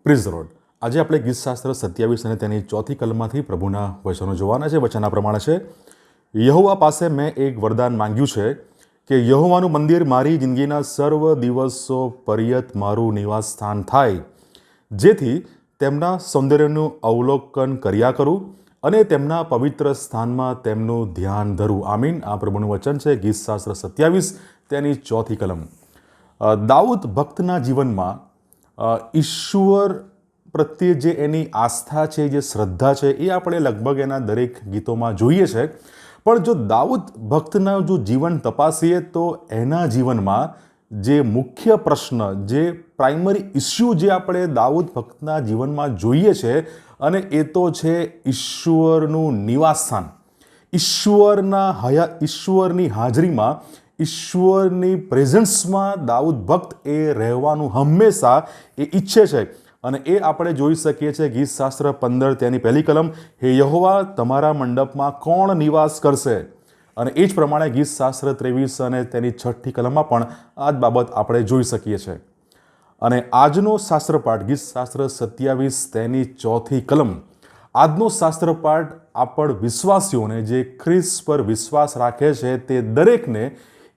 Prize road આજે આપણે ગીતશાસ્ત્ર 27 અને તેની ચોથી કલમમાંથી પ્રભુના વચનો જોવાના છે. વચન આ પ્રમાણે છે: યહોવા પાસે મેં એક વરદાન માંગ્યું છે કે યહોવાનું મંદિર મારી જિંદગીના સર્વ દિવસો પર્યંત મારું નિવાસ સ્થાન થાય, જેથી તેમના સૌંદર્યનું અવલોકન કર્યા કરું અને તેમના પવિત્ર સ્થાનમાં તેમનું ધ્યાન ધરું. આમીન. આ પ્રભુનું વચન છે. ગીતશાસ્ત્ર 27 તેની ચોથી કલમ. દાઉદ ભક્તના જીવનમાં ઈશ્વર પ્રત્યે જે એની આસ્થા છે, જે શ્રદ્ધા છે, એ આપણે લગભગ એના દરેક ગીતોમાં જોઈએ છે. પણ જો દાઉદ ભક્તના જો જીવન તપાસીએ તો એના જીવનમાં જે મુખ્ય પ્રશ્ન, જે પ્રાઇમરી ઇસ્યુ જે આપણે દાઉદ ભક્તના જીવનમાં જોઈએ છે, અને એ તો છે ઈશ્વરનું નિવાસસ્થાન. ઈશ્વરની હાજરીમાં, ઈશ્વરની પ્રેઝન્સમાં દાઉદ ભક્ત એ રહેવાનું હંમેશા એ ઈચ્છે છે. અને એ આપણે જોઈ શકીએ છીએ ગીતશાસ્ત્ર 15 તેની પહેલી કલમ: હે યહોવા, તમારા મંડપમાં કોણ નિવાસ કરશે? અને એ જ પ્રમાણે ગીતશાસ્ત્ર 23 અને તેની 6ઠી કલમમાં પણ આ જ બાબત આપણે જોઈ શકીએ છીએ. અને આજનો શાસ્ત્રપાઠ ગીતશાસ્ત્ર 27 તેની ચોથી કલમ, આજનો શાસ્ત્રપાઠ આપણ વિશ્વાસીઓને, જે ખ્રિસ્ત પર વિશ્વાસ રાખે છે, તે દરેકને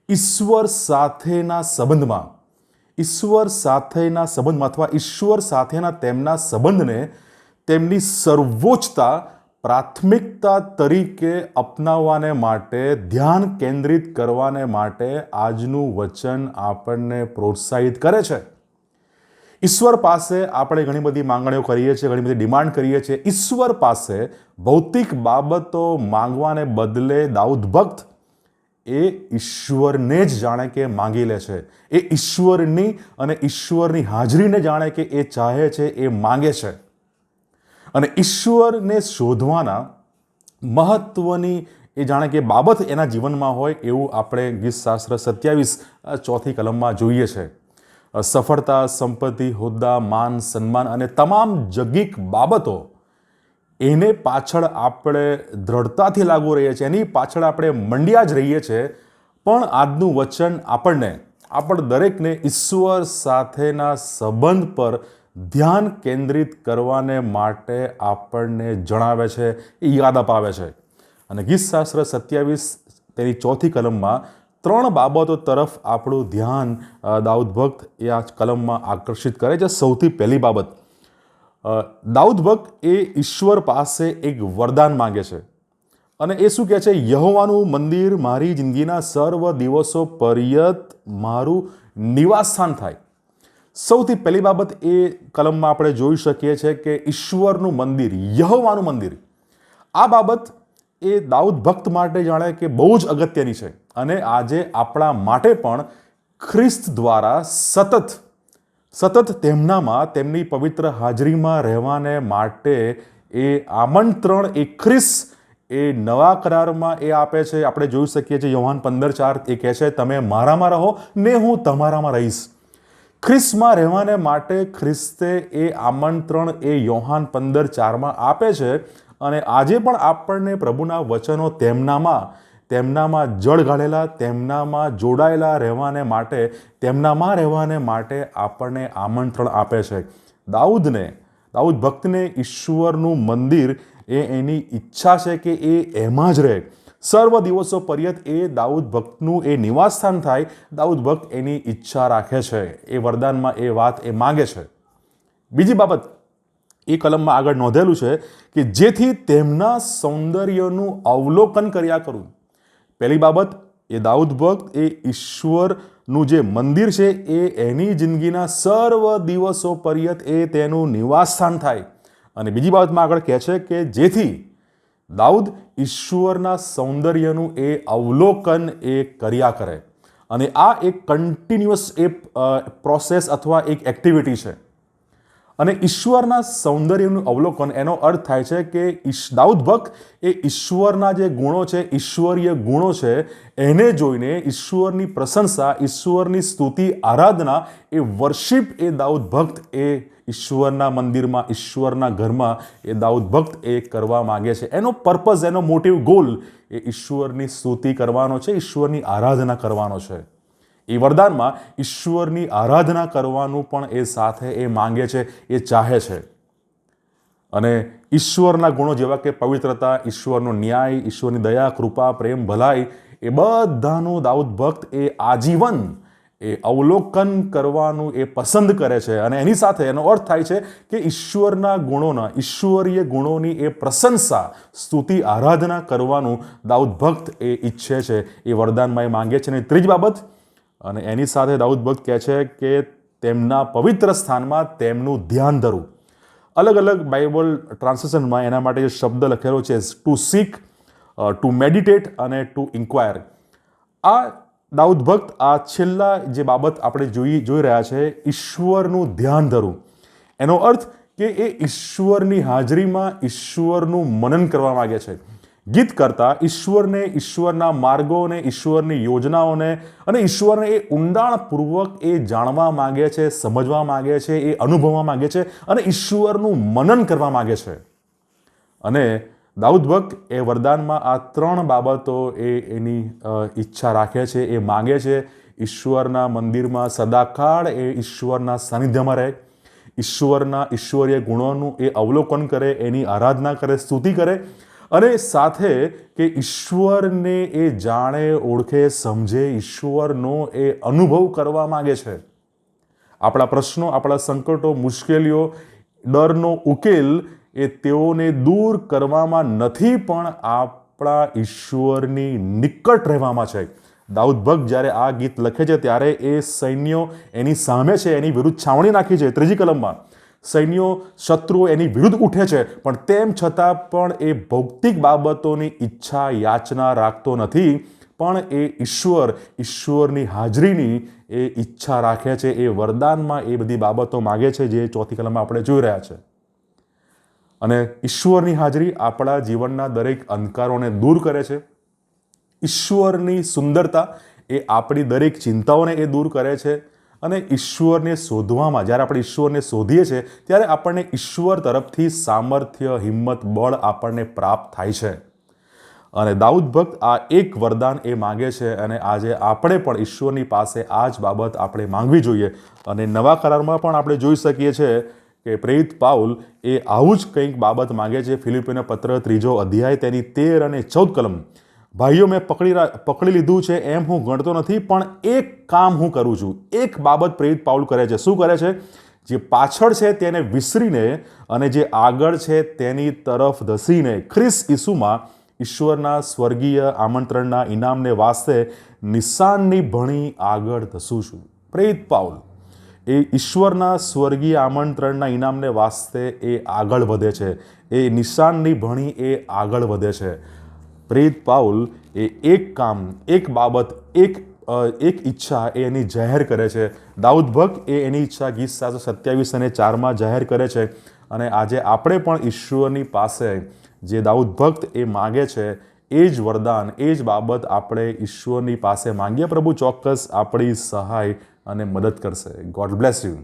ઈશ્વર સાથેના સંબંધમાં અથવા ઈશ્વર સાથેના તેમના સંબંધને તેમની સર્વોચ્ચતા, પ્રાથમિકતા તરીકે અપનાવવાને માટે, ધ્યાન કેન્દ્રિત કરવાને માટે આજનું વચન આપણને પ્રોત્સાહિત કરે છે. ઈશ્વર પાસે આપણે ઘણી બધી માંગણીઓ કરીએ છીએ, ઘણી બધી ડિમાન્ડ કરીએ છીએ. ઈશ્વર પાસે ભૌતિક બાબતો માંગવાને બદલે દાઉદ ભક્ત એ ઈશ્વરને જ જાણે કે માંગી લે છે. એ ઈશ્વરની અને ઈશ્વરની હાજરીને જાણે કે એ ચાહે છે, એ માંગે છે. અને ઈશ્વરને શોધવાના મહત્વની એ જાણે કે બાબત એના જીવનમાં હોય એવું આપણે ગીતશાસ્ત્ર 27 ચોથી કલમમાં જોઈએ છે. સફળતા, સંપત્તિ, હોદ્દા, માન, સન્માન અને તમામ જગીક બાબતો, એને પાછળ આપણે દ્રઢતાથી લાગુ રહીએ છીએ, એની પાછળ આપણે મંડ્યા જ રહીએ છીએ. પણ આજનું વચન આપણે દરેકને ઈશ્વર સાથેના સંબંધ પર ધ્યાન કેન્દ્રિત કરવાને માટે આપણને જણાવે છે, એ યાદ અપાવે છે. અને ગીતશાસ્ત્ર 27 તેની ચોથી કલમમાં 3 બાબતો તરફ આપણું ધ્યાન દાઉદ ભક્ત એ આ કલમમાં આકર્ષિત કરે છે. સૌથી પહેલી બાબત, દાઉદ ભક્ત એ ઈશ્વર પાસે એક વરદાન માંગે છે. અને એ શું કહે છે? યહોવાનું મંદિર મારી જિંદગીના સર્વ દિવસો પર્યંત મારું નિવાસસ્થાન થાય. સૌથી પહેલી બાબત એ કલમમાં આપણે જોઈ શકીએ છીએ કે ઈશ્વરનું મંદિર, યહોવાનું મંદિર, આ બાબત એ દાઉદ ભક્ત માટે જાણે કે બહુ જ અગત્યની છે. અને આજે આપણા માટે પણ ખ્રિસ્ત દ્વારા સતત તેમનામાં, તેમની પવિત્ર હાજરીમાં રહેવાને માટે એ આમંત્રણ એ ખ્રિસ્ત એ નવા કરારમાં એ આપે છે. આપણે જોઈ શકીએ છીએ યોહાન 15:4 એ કહે છે, તમે મારામાં રહો ને હું તમારામાં રહીશ. ખ્રિસ્તમાં રહેવાને માટે ખ્રિસ્તે એ આમંત્રણ એ યોહાન 15:4 આપે છે. અને આજે પણ આપણને પ્રભુના વચનો તેમનામાં જળ ગાળેલા, તેમનામાં જોડાયેલા રહેવાને માટે, તેમનામાં રહેવાને માટે આપણને આમંત્રણ આપે છે. દાઉદ ભક્તને ઈશ્વરનું મંદિર એ એની ઈચ્છા છે કે એ એમાં જ રહે. સર્વ દિવસો પર્યંત એ દાઉદ ભક્તનું એ નિવાસસ્થાન થાય. દાઉદ ભક્ત એની ઈચ્છા રાખે છે, એ વરદાનમાં એ વાત એ માંગે છે. બીજી બાબત એ કલમમાં આગળ નોંધેલું છે કે જેથી તેમના સૌંદર્યનું અવલોકન કર્યા કરું. પહેલી બાબત, એ દાઉદ ભક્ત એ ઈશ્વરનું જે મંદિર છે એ એની જિંદગીના સર્વ દિવસો પર્યંત એ તેનું નિવાસસ્થાન થાય. અને બીજી બાબતમાં આગળ કહે છે કે જેથી દાઉદ ઈશ્વરના સૌંદર્યનું એ અવલોકન એ કર્યા કરે. અને આ એક કન્ટિન્યુઅસ એ પ્રોસેસ અથવા એક એક્ટિવિટી છે. અને ઈશ્વરના સૌંદર્યનું અવલોકન, એનો અર્થ થાય છે કે દાઉદ ભક્ત એ ઈશ્વરના જે ગુણો છે, ઈશ્વરીય ગુણો છે, એને જોઈને ઈશ્વરની પ્રશંસા, ઈશ્વરની સ્તુતિ, આરાધના, એ વર્શિપ એ દાઉદ ભક્ત એ ઈશ્વરના મંદિરમાં, ઈશ્વરના ઘરમાં એ દાઉદ ભક્ત એ કરવા માંગે છે. એનો પર્પઝ, એનો મોટિવ, ગોલ એ ઈશ્વરની સ્તુતિ કરવાનો છે, ઈશ્વરની આરાધના કરવાનો છે. એ વરદાનમાં ઈશ્વરની આરાધના કરવાનું પણ એ સાથે એ માંગે છે, એ ચાહે છે. અને ઈશ્વરના ગુણો જેવા કે પવિત્રતા, ઈશ્વરનો ન્યાય, ઈશ્વરની દયા, કૃપા, પ્રેમ, ભલાઈ, એ બધાનું દાઉદ ભક્ત એ આજીવન એ અવલોકન કરવાનું એ પસંદ કરે છે. અને એની સાથે એનો અર્થ થાય છે કે ઈશ્વરના ગુણોના, ઈશ્વરીય ગુણોની એ પ્રશંસા, સ્તુતિ, આરાધના કરવાનું દાઉદ ભક્ત એ ઈચ્છે છે, એ વરદાનમાં એ માંગે છે. અને ત્રીજી બાબત, અને એની સાથે દાઉદ ભક્ત કહે છે કે તેમના પવિત્ર સ્થાનમાં તેમનું ધ્યાન ધરવું. અલગ અલગ બાઇબલ ટ્રાન્સલેશનમાં એના માટે જે શબ્દ લખેલો છે, ટુ સીક, ટુ મેડિટેટ અને ટુ ઇન્ક્વાયર. આ દાઉદ ભક્ત આ છેલ્લા જે બાબત આપણે જોઈ રહ્યા છે, ઈશ્વરનું ધ્યાન ધરવું, એનો અર્થ કે એ ઈશ્વરની હાજરીમાં ઈશ્વરનું મનન કરવા માગે છે. ગીત કરતા ઈશ્વરને, ઈશ્વરના માર્ગોને, ઈશ્વરની યોજનાઓને અને ઈશ્વરને એ ઊંડાણપૂર્વક એ જાણવા માગે છે, સમજવા માગે છે, એ અનુભવવા માગે છે અને ઈશ્વરનું મનન કરવા માગે છે. અને દાઉદ ભક્ત એ વરદાનમાં આ ત્રણ બાબતો એની ઈચ્છા રાખે છે, એ માગે છે. ઈશ્વરના મંદિરમાં સદાકાળ એ ઈશ્વરના સાનિધ્યમાં રહે, ઈશ્વરના ઈશ્વરીય ગુણોનું એ અવલોકન કરે, એની આરાધના કરે, સ્તુતિ કરે, અને સાથે કે ઈશ્વરને એ જાણે, ઓળખે, સમજે, ઈશ્વરનો એ અનુભવ કરવા માગે છે. આપણા પ્રશ્નો, આપણા સંકટો, મુશ્કેલીઓ, ડરનો ઉકેલ એ તેઓને દૂર કરવામાં નથી, પણ આપણા ઈશ્વરની નિકટ રહેવામાં છે. દાઉદ ભક્ત જ્યારે આ ગીત લખે છે ત્યારે એ સૈન્યો એની સામે છે, એની વિરુદ્ધ છાવણી નાખી છે. ત્રીજી કલમમાં સૈન્યો, શત્રુઓ એની વિરુદ્ધ ઉઠે છે, પણ તેમ છતાં પણ એ ભૌતિક બાબતોની ઈચ્છા, યાચના રાખતો નથી, પણ એ ઈશ્વરની હાજરીની એ ઈચ્છા રાખે છે. એ વરદાનમાં એ બધી બાબતો માગે છે જે ચોથી કલમમાં આપણે જોઈ રહ્યા છે. અને ઈશ્વરની હાજરી આપણા જીવનના દરેક અંધકારોને દૂર કરે છે. ઈશ્વરની સુંદરતા એ આપણી દરેક ચિંતાઓને એ દૂર કરે છે. અને ઈશ્વરને શોધવામાં, જ્યારે આપણે ઈશ્વરને શોધીએ છીએ ત્યારે આપણને ઈશ્વર તરફથી સામર્થ્ય, હિંમત, બળ આપણને પ્રાપ્ત થાય છે. અને દાઉદ ભક્ત આ એક વરદાન એ માંગે છે, અને આજે આપણે પણ ઈશ્વરની પાસે આ જ બાબત આપણે માંગવી જોઈએ. અને નવા કરારમાં પણ આપણે જોઈ શકીએ છીએ કે પ્રેરિત પાઉલ એ આવું જ કંઈક બાબત માંગે છે. ફિલિપીનો પત્ર 3 અધ્યાય તેની 13 અને 14 કલમ, ભાઈઓ, મેં પકડી લીધું છે એમ હું ગણતો નથી, પણ એક કામ હું કરું છું. એક બાબત પ્રેરિત પાઉલ કરે છે. શું કરે છે? જે પાછળ છે તેને વિસરીને અને જે આગળ છે તેની તરફ ધસીને ખ્રિસ્ત ઈસુમાં ઈશ્વરના સ્વર્ગીય આમંત્રણના ઇનામને વાસ્તે નિશાનની ભણી આગળ ધસું છું. પ્રેરિત પાઉલ એ ઈશ્વરના સ્વર્ગીય આમંત્રણના ઇનામને વાસ્તે એ આગળ વધે છે. એ નિશાનની ભણી એ આગળ વધે છે. પ્રેરિત પાઉલ એ એક કામ, એક બાબત, એક ઈચ્છા એ એની જાહેર કરે છે. દાઉદ ભક્ત એ એની ઈચ્છા ગીત 727 અને 4 જાહેર કરે છે. અને આજે આપણે પણ ઈશ્વરની પાસે જે દાઉદ ભક્ત એ માગે છે, એ જ વરદાન, એ જ બાબત આપણે ઈશ્વરની પાસે માંગીએ. પ્રભુ ચોક્કસ આપણી સહાય અને મદદ કરશે. God bless you.